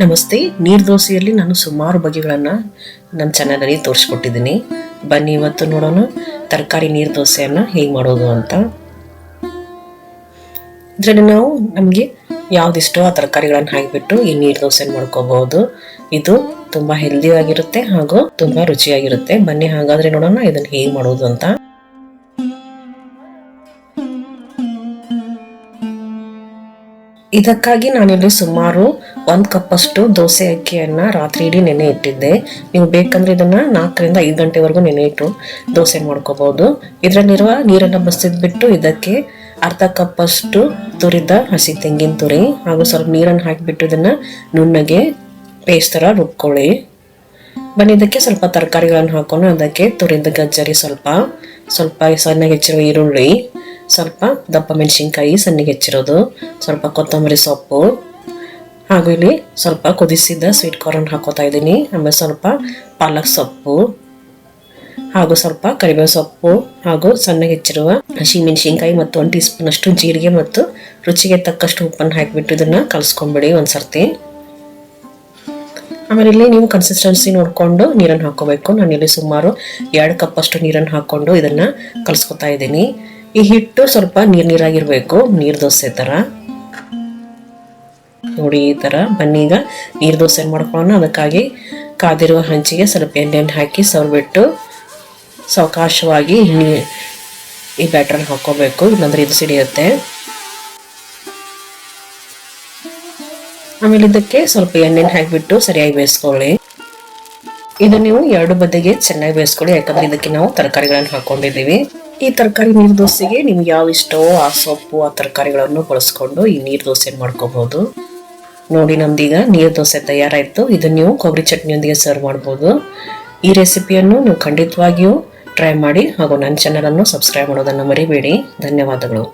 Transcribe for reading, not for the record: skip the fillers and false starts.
ನಮಸ್ತೆ. ನೀರು ದೋಸೆಯಲ್ಲಿ ನಾನು ಸುಮಾರು ಬಗೆಗಳನ್ನು ನನ್ನ ಚಾನಲಲ್ಲಿ ತೋರಿಸ್ಕೊಟ್ಟಿದ್ದೀನಿ. ಬನ್ನಿ ಇವತ್ತು ನೋಡೋಣ ತರಕಾರಿ ನೀರು ದೋಸೆಯನ್ನು ಹೇಗೆ ಮಾಡೋದು ಅಂತ. ಇದರಲ್ಲಿ ನಾವು ನಮಗೆ ಯಾವುದಿಷ್ಟೋ ಆ ತರಕಾರಿಗಳನ್ನು ಹಾಕಿಬಿಟ್ಟು ಈ ನೀರು ದೋಸೆ ಮಾಡ್ಕೋಬಹುದು. ಇದು ತುಂಬ ಹೆಲ್ದಿ ಆಗಿರುತ್ತೆ ಹಾಗೂ ತುಂಬ ರುಚಿಯಾಗಿರುತ್ತೆ. ಬನ್ನಿ ಹಾಗಾದರೆ ನೋಡೋಣ ಇದನ್ನು ಹೇಗೆ ಮಾಡೋದು ಅಂತ. ಇದಕ್ಕಾಗಿ ನಾನಿಲ್ಲಿ ಸುಮಾರು 1 ಕಪ್ಪಷ್ಟು ದೋಸೆ ಅಕ್ಕಿಯನ್ನು ರಾತ್ರಿ ಇಡೀ ನೆನೆ ಇಟ್ಟಿದ್ದೆ. ನೀವು ಬೇಕಂದ್ರೆ ಇದನ್ನು 4 ರಿಂದ 5 ಗಂಟೆವರೆಗೂ ನೆನೆ ಇಟ್ಟು ದೋಸೆ ಮಾಡ್ಕೋಬಹುದು. ಇದರಲ್ಲಿರುವ ನೀರನ್ನು ಬಸಿದ್ಬಿಟ್ಟು ಇದಕ್ಕೆ ಅರ್ಧ ಕಪ್ಪಷ್ಟು ತುರಿದ ಹಸಿ ತೆಂಗಿನ ತುರಿ ಹಾಗೂ ಸ್ವಲ್ಪ ನೀರನ್ನು ಹಾಕಿಬಿಟ್ಟು ಇದನ್ನು ನುಣ್ಣಗೆ ಪೇಸ್ಟ್ ಥರ ರುಬ್ಕೊಳ್ಳಿ. ಬನ್ನಿ ಇದಕ್ಕೆ ಸ್ವಲ್ಪ ತರಕಾರಿಗಳನ್ನು ಹಾಕೊಂಡು ಅದಕ್ಕೆ ತುರಿದ ಗಜ್ಜರಿ ಸ್ವಲ್ಪ ಸಣ್ಣಗೆ ಹೆಚ್ಚಿರುವ ಈರುಳ್ಳಿ, ಸ್ವಲ್ಪ ದಪ್ಪ ಮೆಣಸಿನ್ಕಾಯಿ ಸಣ್ಣಗೆ ಹೆಚ್ಚಿರೋದು, ಸ್ವಲ್ಪ ಕೊತ್ತಂಬರಿ ಸೊಪ್ಪು ಹಾಗೂ ಇಲ್ಲಿ ಸ್ವಲ್ಪ ಕುದಿಸಿದ ಸ್ವೀಟ್ ಕಾರ್ನ್ ಹಾಕೋತಾ ಇದ್ದೀನಿ. ಆಮೇಲೆ ಸ್ವಲ್ಪ ಪಾಲಕ್ ಸೊಪ್ಪು ಹಾಗೂ ಸ್ವಲ್ಪ ಕರಿಬೇವು ಸೊಪ್ಪು ಹಾಗೂ ಸಣ್ಣಗೆ ಹೆಚ್ಚಿರುವ ಹಸಿ ಮೆಣಸಿನ್ಕಾಯಿ ಮತ್ತು 1 ಟೀ ಸ್ಪೂನ್ ಅಷ್ಟು ಜೀರಿಗೆ ಮತ್ತು ರುಚಿಗೆ ತಕ್ಕಷ್ಟು ಉಪ್ಪನ್ನು ಹಾಕಿಬಿಟ್ಟು ಇದನ್ನು ಕಲಿಸ್ಕೊಂಬಿಡಿ ಒಂದ್ಸರ್ತಿ. ಆಮೇಲೆ ಇಲ್ಲಿ ನೀವು ಕನ್ಸಿಸ್ಟೆನ್ಸಿ ನೋಡಿಕೊಂಡು ನೀರನ್ನು ಹಾಕೋಬೇಕು. ನಾನಿಲ್ಲಿ ಸುಮಾರು 2 ಕಪ್ಪಷ್ಟು ನೀರನ್ನು ಹಾಕ್ಕೊಂಡು ಇದನ್ನು ಕಲಿಸ್ಕೊತಾ ಇದ್ದೀನಿ. ಈ ಹಿಟ್ಟು ಸ್ವಲ್ಪ ನೀರಾಗಿರ್ಬೇಕು, ನೀರು ದೋಸೆ ಥರ ನೋಡಿ ಈ ಥರ. ಬನ್ನಿ ಈಗ ನೀರು ದೋಸೆ ಮಾಡ್ಕೊಳ್ಳೋಣ. ಅದಕ್ಕಾಗಿ ಕಾದಿರುವ ಹಂಚಿಗೆ ಸ್ವಲ್ಪ ಎಣ್ಣೆಯನ್ನು ಹಾಕಿ ಸವರ್ಬಿಟ್ಟು ಸಾವಕಾಶವಾಗಿ ಈ ಬ್ಯಾಟರ್ನ ಹಾಕೋಬೇಕು, ಇಲ್ಲಾಂದ್ರೆ ಇದು ಸಿಡಿಯುತ್ತೆ. ಆಮೇಲೆ ಇದಕ್ಕೆ ಸ್ವಲ್ಪ ಎಣ್ಣೆನ ಹಾಕಿಬಿಟ್ಟು ಸರಿಯಾಗಿ ಬೇಯಿಸ್ಕೊಳ್ಳಿ. ಇದು ನೀವು 2 ಬದಿಗೆ ಚೆನ್ನಾಗಿ ಬೇಯಿಸ್ಕೊಳ್ಳಿ, ಯಾಕಂದ್ರೆ ಇದಕ್ಕೆ ನಾವು ತರಕಾರಿಗಳನ್ನು ಹಾಕೊಂಡಿದ್ದೀವಿ. ಈ ತರಕಾರಿ ನೀರು ದೋಸೆಗೆ ನಿಮ್ಗೆ ಯಾವ ಇಷ್ಟವೋ ಆ ಸೊಪ್ಪು ಆ ತರಕಾರಿಗಳನ್ನು ಬಳಸ್ಕೊಂಡು ಈ ನೀರು ದೋಸೆ ಮಾಡ್ಕೋಬಹುದು. ನೋಡಿ ನಮ್ದೀಗ ನೀರು ದೋಸೆ ತಯಾರಾಯಿತು. ಇದನ್ನು ನೀವು ಕೊಬ್ಬರಿ ಚಟ್ನಿಯೊಂದಿಗೆ ಸರ್ವ್ ಮಾಡ್ಬೋದು. ಈ ರೆಸಿಪಿಯನ್ನು ನೀವು ಖಂಡಿತವಾಗಿಯೂ ಟ್ರೈ ಮಾಡಿ ಹಾಗೂ ನನ್ನ ಚಾನಲನ್ನು ಸಬ್ಸ್ಕ್ರೈಬ್ ಮಾಡೋದನ್ನು ಮರಿಬೇಡಿ. ಧನ್ಯವಾದಗಳು.